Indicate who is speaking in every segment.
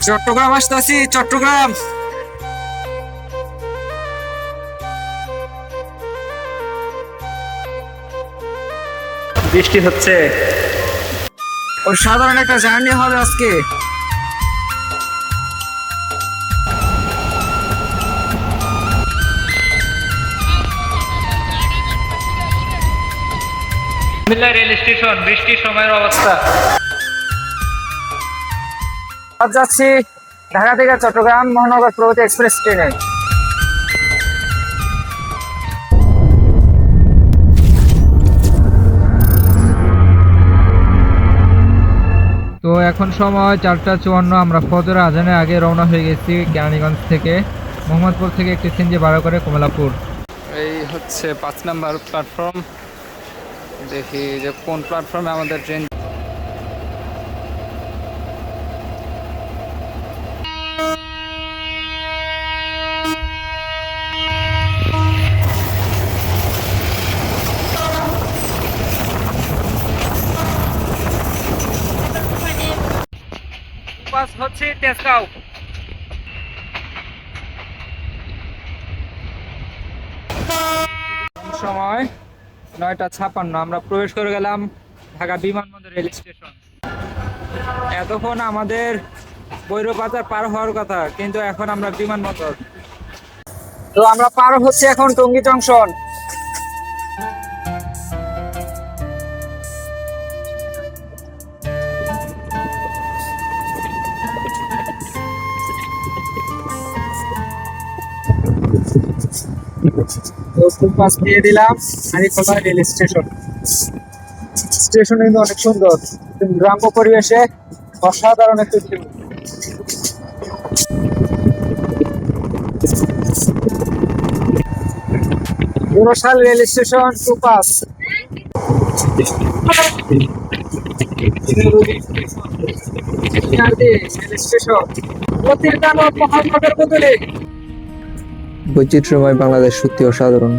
Speaker 1: চট্টগ্রাম আসতেছি, চট্টগ্রাম। বৃষ্টি হচ্ছে, ওর সাধারণ একটা জার্নি হবে আজকে।
Speaker 2: কুমিল্লা রেল স্টেশন, বৃষ্টির সময়ের অবস্থা।
Speaker 1: আজ যাচ্ছি ঢাকা থেকে চট্টগ্রাম মহানগর প্রগতি এক্সপ্রেস ট্রেনে।
Speaker 2: তো এখন সময় 4:54। আমরা ফজর আজানের আগে রওনা হয়ে গেছি কেরানীগঞ্জ থেকে। মোহাম্মদপুর থেকে একটি সিএনজি ভাড়া করে কমলাপুর। এই হচ্ছে 5 নাম্বার প্ল্যাটফর্ম। দেখি যে কোন প্ল্যাটফর্মে আমাদের ট্রেন। বাস হচ্ছে তেজগাঁও। সময় 9:56। আমরা প্রবেশ করে গেলাম ঢাকা বিমানবন্দর রেল স্টেশন। এতক্ষণ আমাদের বৈরবাজার পার হওয়ার কথা, কিন্তু এখন আমরা বিমানবন্দর।
Speaker 1: তো আমরা পার হচ্ছে এখন টঙ্গী জংশন। পাস পেয়ে দিলাম হানিফালা রেল স্টেশন। স্টেশন কিন্তু অনেক সুন্দর, গ্রাম্য পরিবেশে অসাধারণ একটি ভিউ। বরিশাল রেল স্টেশন টু পাস।
Speaker 3: বৈচিত্র্যময় বাংলাদেশ সত্যি অসাধারণ।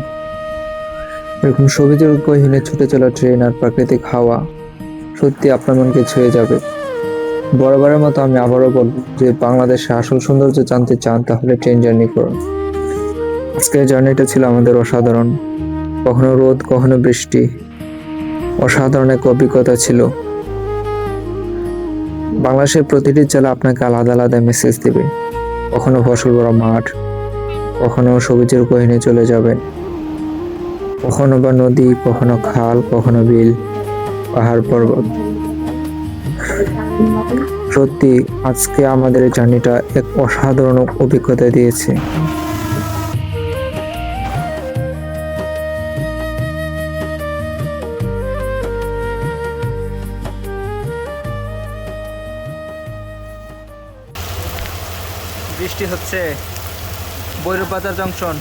Speaker 3: এরকম সবুজহীনে ছুটে চলা ট্রেন আর প্রাকৃতিক হাওয়া সত্যি আপনার মনকে ছুঁয়ে যাবে। বরাবরের মতো আমি আবারও বলবো যে বাংলাদেশে আসল সৌন্দর্য জানতে চান তাহলে ট্রেন জার্নি করুন। আজকের জার্নিটা ছিল আমাদের অসাধারণ, কখনো রোদ কখনো বৃষ্টি, অসাধারণ এক অভিজ্ঞতা ছিল। বাংলাদেশের প্রতিটি জেলা আপনাকে আলাদা আলাদা মেসেজ দেবে। কখনো ফসল ভরা মাঠ, কখনো সবুজের গহীনে চলে যাবেন, কখনো বা নদী, কখনো খাল, কখনো বিল, পাহাড় পর্বত। সত্যি আজকে আমাদের এই জার্নিটা এক অসাধারণ অভিজ্ঞতা দিয়েছে।
Speaker 2: বৃষ্টি হচ্ছে, বৈরবাজার জংশন।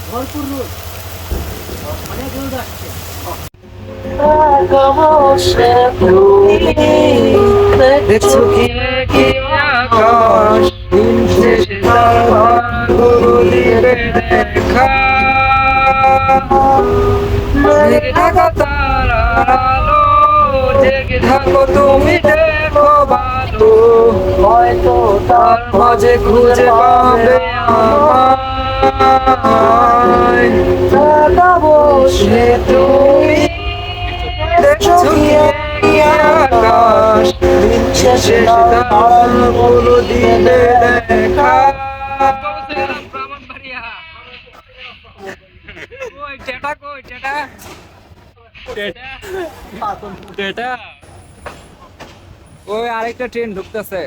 Speaker 2: ভরপুর রোদ, অনেক রোদ আসছে। দেখছো কি আকাশ, দিন শেষে তারাগুলো দিবে দেখা। মেঘে ঢাকা তারার আলো, জেগে থাকো তুমি দেখো ভালো, হয়তো তার মাঝে খুঁজে পাবে আমায়। বসে তুমি দেখছো কি আকাশ, দিন শেষে তারাগুলো দিবে দেখা। কই টেটা, কই টেটা, টেটা। ওই আরেকটা ট্রেন ঢুকতেছে।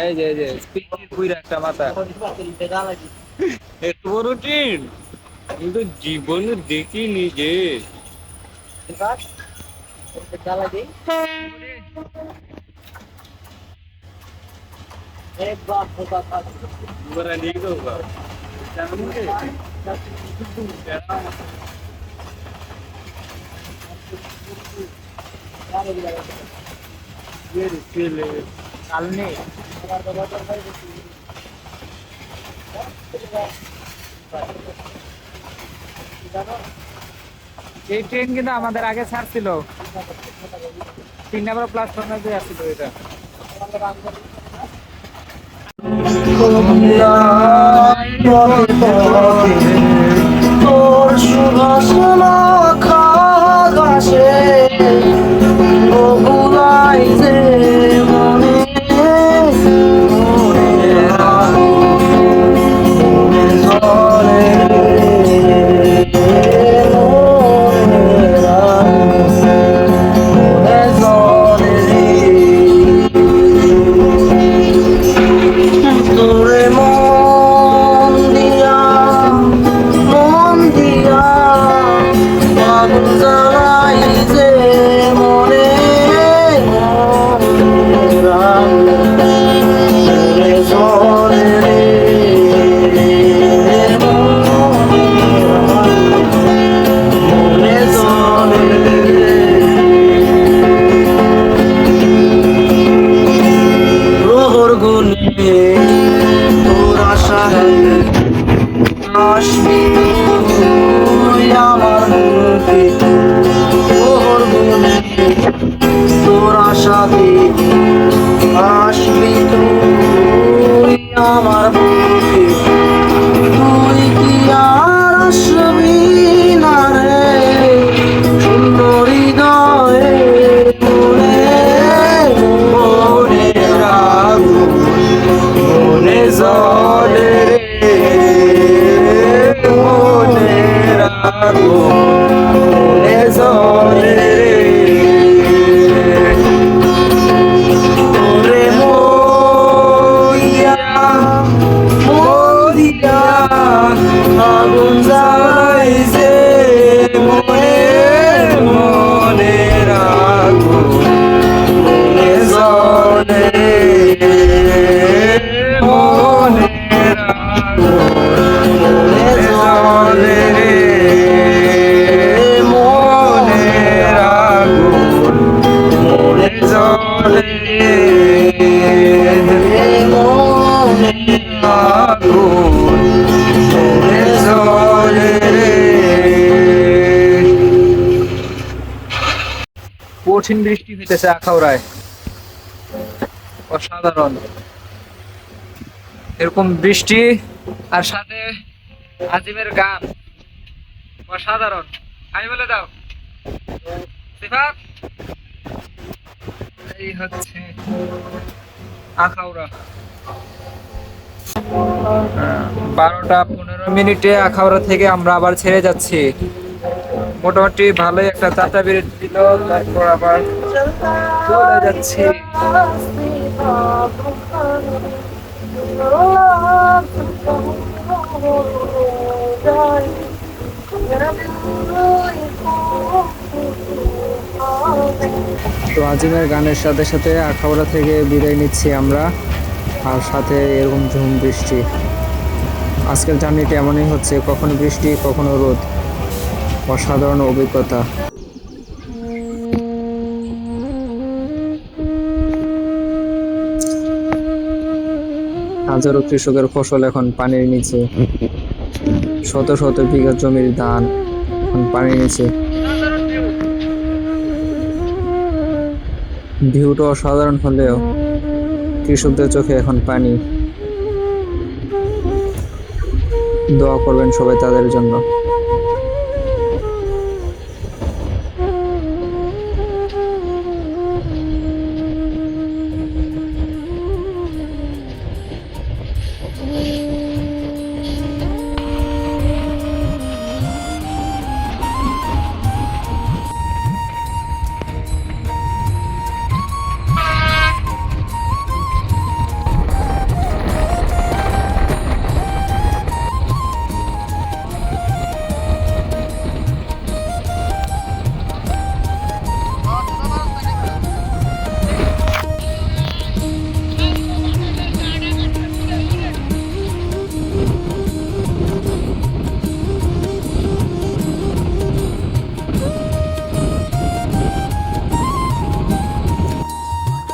Speaker 2: এই যে এই যে পুইরা একটা মাথা, এত বড় ট্রেন কিন্তু জীবনে দেখিনি যে। এই ট্রেন কিন্তু আমাদের আগে ছাড়ছিল, 3 নম্বর প্ল্যাটফর্মে যে আসছিল এটা।
Speaker 4: তোর সুবাস মাখা ঘাসে বগুড়াই যে মনে মনের আগুন, মনে জ্বলে মনের আগুন, মনে জ্বলে তোরে মন দিয়া আগুন জ্বালাই যে মনে মনের আগুন, মনে জ্বলে মনের আগুন, মনে জ্বলে প্রহর গুনে তোর আশায় আসবি তুই আমার মুখে, প্রহর গুনে তোর আশাতে আসবি তুই আমার মুখে, তুই কি আর আসবি না রে সুন্দর হৃদয়ে মনে মনের আগুন, মনে জ্বলে রে মনের আগুন, মনে জ্বলে রে তোরে মরিয়া আগুন জ্বালাই যে মনে মনের আগুন, মনে জ্বলে মনের আগুন, মনে জ্বলে মনের আগুন, মনে জ্বলে মনের আগুন, মনে জ্বলে
Speaker 2: কঠিন বৃষ্টি হইতেছে আখাউড়ায়, অসাধারণ। এরকম বৃষ্টি আর সাথে আজিমের গান, অসাধারণ। আমি বলে দাও সিফাত। এই হচ্ছে আখাউড়া। 12টা 15 মিনিটে আখাউড়া থেকে আমরা আবার ছেড়ে যাচ্ছি। মোটামুটি ভালোই একটা চাটা বিরতি দিল, তারপর আবার চলে যাচ্ছি।
Speaker 3: তো আজিমের গানের সাথে সাথে আখাউড়া থেকে বিদায় নিচ্ছি আমরা, আর সাথে এরকম ঝুম বৃষ্টি। আজকের জার্নিটা এমনই হচ্ছে, কখনো বৃষ্টি কখনো রোদ, অসাধারণ অভিজ্ঞতা। হাজারো কৃষকের ফসল এখন পানির নিচে, শত শত বিঘা জমির ধান এখন পানির নিচে। ভিউটা অসাধারণ হলেও কৃষকদের চোখে এখন পানি। দোয়া করবেন সবাই তাদের জন্য।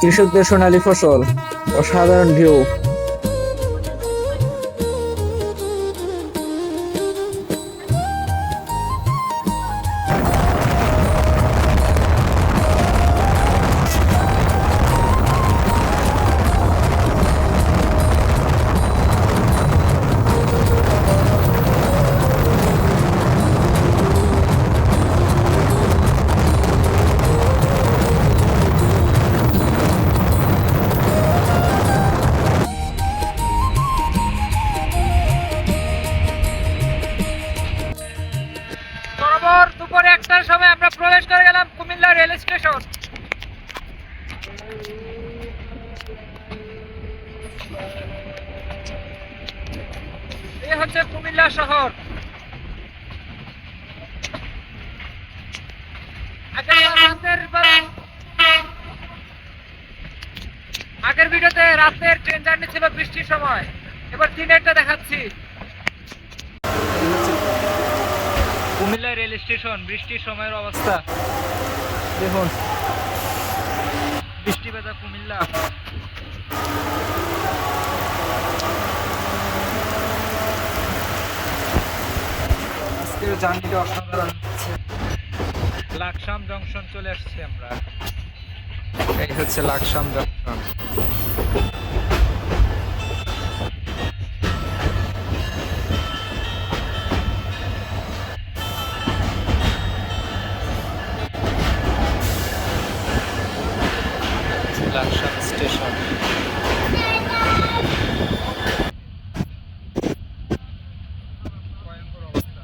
Speaker 3: কৃষকদের সোনালী ফসল, অসাধারণ ভিউ।
Speaker 2: হচ্ছে কুমিল্লা শহর। আগের ভিডিওতে রাতের ট্রেন জার্নি ছিল বৃষ্টির সময়, এবার দিনেরটা দেখাচ্ছি। কুমিল্লা রেল স্টেশন বৃষ্টির সময়ের অবস্থা দেখুন, বৃষ্টি ভেজা কুমিল্লা। আজকের জার্নিটা অসাধারণ হচ্ছে। লাকসাম জংশন চলে আসছি আমরা, এই হচ্ছে লাকসাম জংশন। লাকসাম স্টেশন। ভয়ঙ্কর অবস্থা।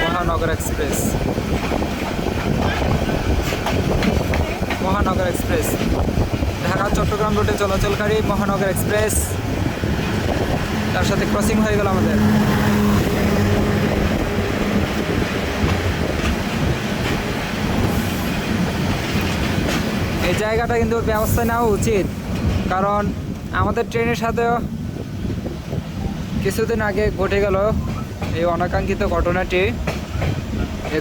Speaker 2: মহানগর এক্সপ্রেস, মহানগর এক্সপ্রেস ঢাকা চট্টগ্রাম রুটে চলাচলকারী মহানগর এক্সপ্রেস, তার সাথে ক্রসিং হয়ে গেল আমাদের। এই জায়গাটা কিন্তু ব্যবস্থা নেওয়া উচিত, কারণ আমাদের ট্রেনের সাথেও কিছুদিন আগে ঘটে গেল এই অনাকাঙ্ক্ষিত ঘটনাটি।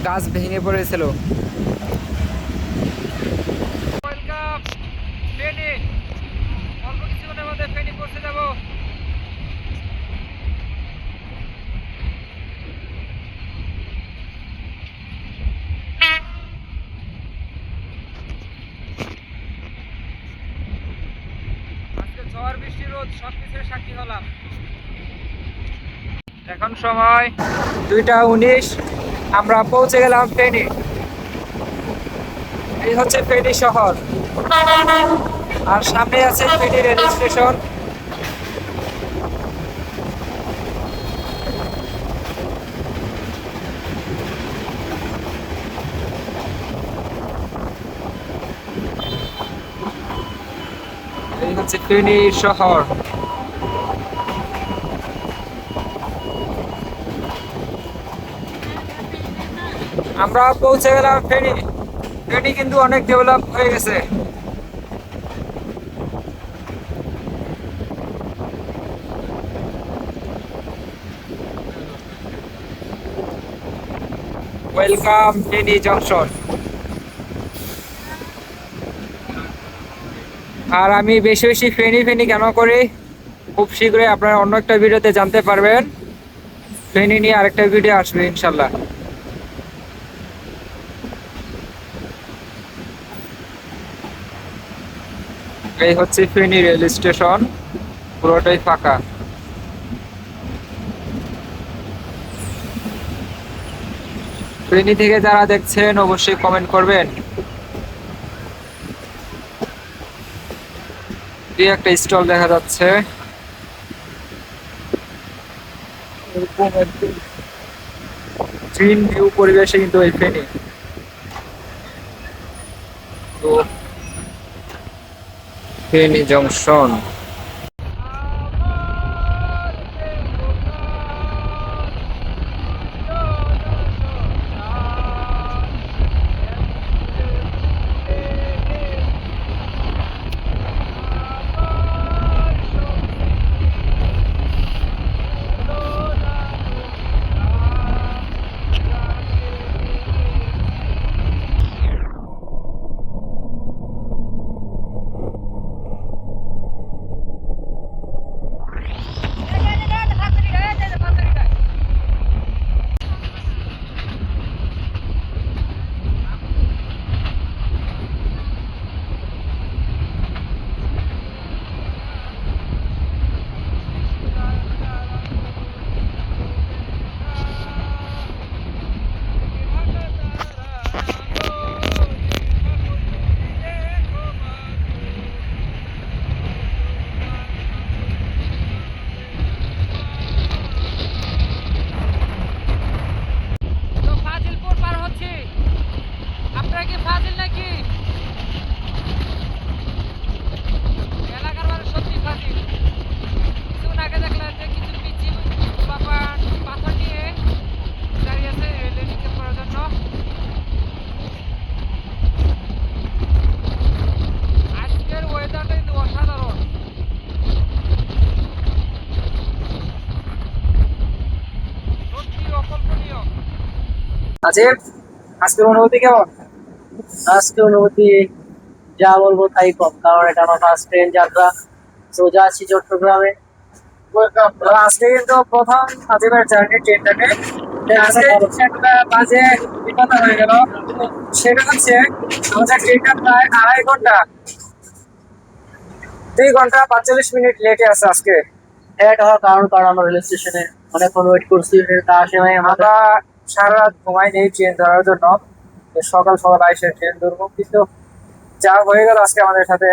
Speaker 2: গাছ ভেঙে পড়েছিল। অল্প কিছুক্ষণের মধ্যে ফেনী পৌঁছে যাব। আজকে ঝড় বৃষ্টি রোদ সবকিছুর সাক্ষী হলাম। এখন সময় 2টা 19, আমরা পৌঁছে গেলাম ফেনী। এই হচ্ছে ফেনী শহর, আর সামনে আছে ফেনী রেল স্টেশন। এই হচ্ছে ফেনী শহর। আমরা পৌঁছে গেলাম ফেনী। ফেনী কিন্তু অনেক ডেভেলপ হয়ে গেছে। Welcome Feni junction. আর আমি বেশি বেশি ফেনী ফেনী কেন করি, খুব শীঘ্রই আপনারা অন্য একটা ভিডিওতে জানতে পারবেন। ফেনী নিয়ে আরেকটা ভিডিও আসবে ইনশাল্লাহ। এই হচ্ছে ফেনী রেল স্টেশন, পুরোটাই ফাঁকা। ফেনী থেকে যারা দেখছেন অবশ্যই কমেন্ট করবেন। একটা স্টল দেখা যাচ্ছে, গ্রিন ভিউ পরিবেশে কিন্তু এই ফেনী। তো ফেনী জংশন।
Speaker 1: আজিম, আজকের অনুভূতি কেমন?
Speaker 5: আজকে অনুভূতি যা বলবো তাই কম, কারণ এটা আমার ফার্স্ট ট্রেন যাত্রা। তো যাচ্ছি চট্টগ্রামে।
Speaker 1: তো আজকে কিন্তু প্রথম আজিমের জার্নি ট্রেনটাকে আজকে একটা বাজে বিপদ হয়ে গেল। সেটা হচ্ছে আমাদের ট্রেনটা প্রায় 2.5 ঘন্টা 2 ঘন্টা 45 মিনিট লেটে আছে আজকে।
Speaker 5: এটা হওয়ার কারণ আমরা রেল স্টেশনে অনেকক্ষণ ওয়েট করছি, তা আসে নাই আমাদের।
Speaker 1: আমরা সারা রাত ঘুমাই নেই ট্রেন ধরার জন্য, তো সকাল সকাল এসে ট্রেন ধরবো, কিন্তু যা হয়ে গেল আজকে আমাদের সাথে।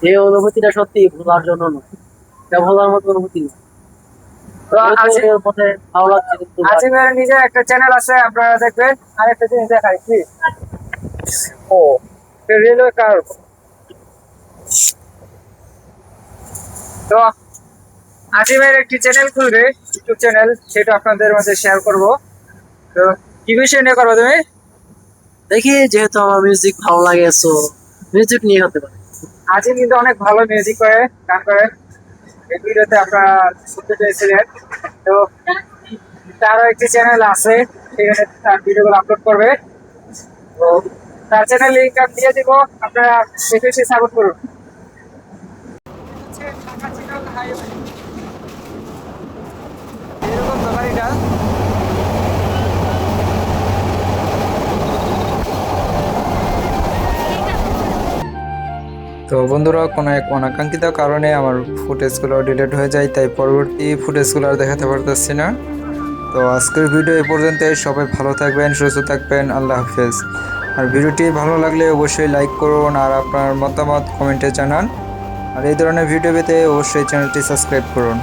Speaker 5: এই অনুভূতিটা সত্যি ভোলার জন্য নয়, এটা ভোলার মতো অনুভূতি নয়।
Speaker 1: তো
Speaker 5: এর মধ্যে ভালো লাগছে কিন্তু
Speaker 1: আজিমের নিজের একটা চ্যানেল আছে, আপনারা দেখবেন। আরেকটা জিনিস দেখাই কি, ও রেলওয়ে কার। তো আজিমের একটি চ্যানেল খুলবে, ইউটিউব চ্যানেল, সেটা আপনাদের মাঝে শেয়ার করব। তো কি বিষয় নিয়ে করবো তুমি?
Speaker 5: দেখি, যেহেতু আমার মিউজিক ভালো লাগে, সো মিউজিক নিয়ে হতে পারে।
Speaker 1: আজিম কিন্তু অনেক ভালো মিউজিক করে, গান করে। এই ভিডিওতে আপনারা শুনতে পেয়েছিলেন। তো তারও একটি চ্যানেল আছে, সেখানে তার ভিডিওগুলো আপলোড করবে। তো তার চ্যানেল লিঙ্ক আমি দিয়ে দিব, আপনারা দেখে এসে সাপোর্ট করুন। এরকম তো গাড়িটা।
Speaker 3: তো বন্ধুরা, কোনো এক অনাকাঙ্ক্ষিত কারণে আমার ফুটেজগুলো ডিলিট হয়ে যায়, তাই পরবর্তী ফুটেজগুলো আর দেখাতে পারতেছি না। তো আজকের ভিডিও এ পর্যন্তই। সবাই ভালো থাকবেন, সুস্থ থাকবেন, আল্লাহ হাফেজ। আর ভিডিওটি ভালো লাগলে অবশ্যই লাইক করুন আর আপনার মতামত কমেন্টে জানান। আর এই ধরনের ভিডিও পেতে অবশ্যই চ্যানেলটি সাবস্ক্রাইব করুন।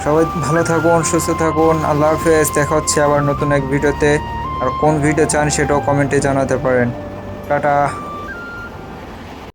Speaker 3: সবাই ভালো থাকুন, সুস্থ থাকুন, আল্লাহ হাফেজ। দেখা হচ্ছে আবার নতুন এক ভিডিওতে। আর কোন ভিডিও চান সেটাও কমেন্টে জানাতে পারেন। টাটা।